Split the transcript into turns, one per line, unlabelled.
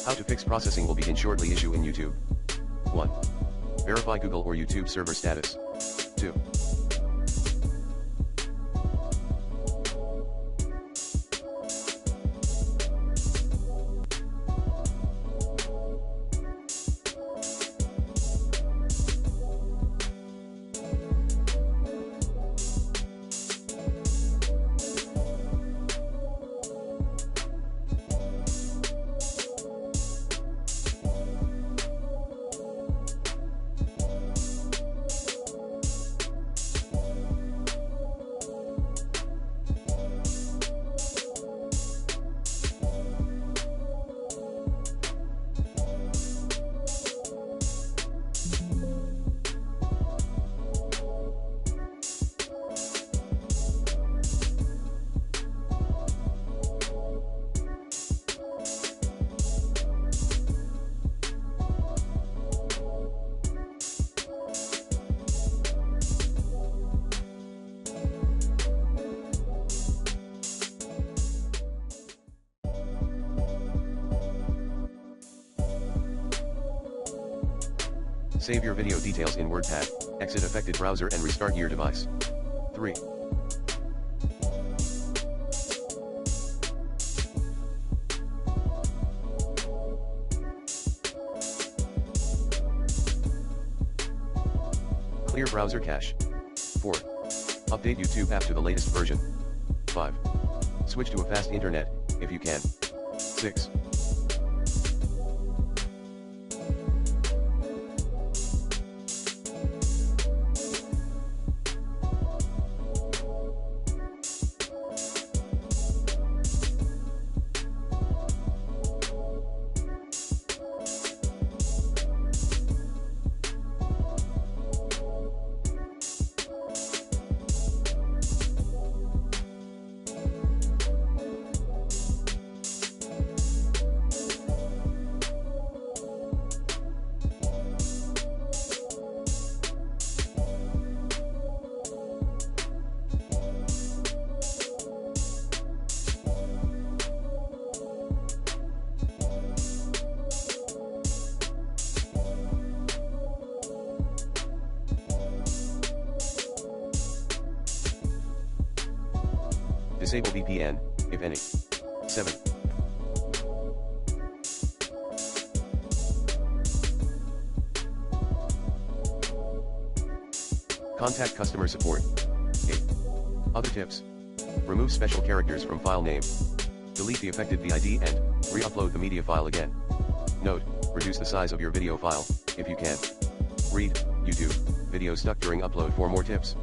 How to fix processing will begin shortly. Issue in YouTube. 1. Verify Google or YouTube server status. 2. Save your video details in WordPad, exit affected browser and restart your device. 3. Clear browser cache. 4. Update YouTube app to the latest version. 5. Switch to a fast internet, if you can. 6. Disable VPN, if any. 7. Contact customer support. 8. Other tips. Remove special characters from file name. Delete the affected VID and re-upload the media file again. Note, reduce the size of your video file, if you can. Read, YouTube, video stuck during upload for more tips.